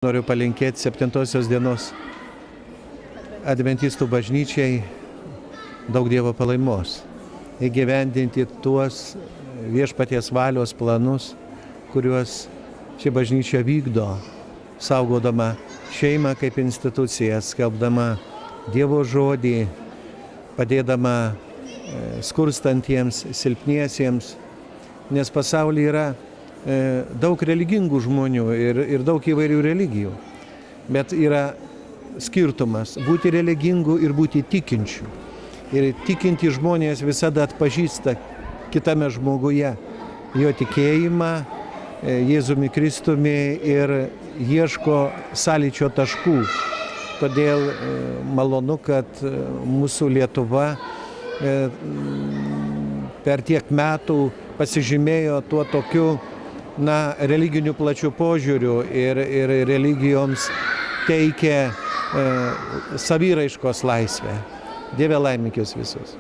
Noriu palinkėti 7 dienos adventistų bažnyčiai daug Dievo palaimos, įgyvendinti tuos viešpaties valios planus, kuriuos ši bažnyčia vykdo, saugodama šeimą kaip instituciją, skelbdama Dievo žodį, padėdama skurstantiems, silpniesiems, nes pasaulyje yra daug religingų žmonių ir daug įvairių religijų, bet yra skirtumas būti religingų ir būti tikinčių. Ir tikinti žmonės visada atpažįsta kitame žmoguje jo tikėjimą Jėzumi Kristumi ir ieško sąlyčio taškų. Todėl malonu, kad mūsų Lietuva per tiek metų pasižymėjo tuo tokiu religiniu plačiu požiūriu ir religijoms teikia saviraiškos laisvę. Dieve laimink jūs visus.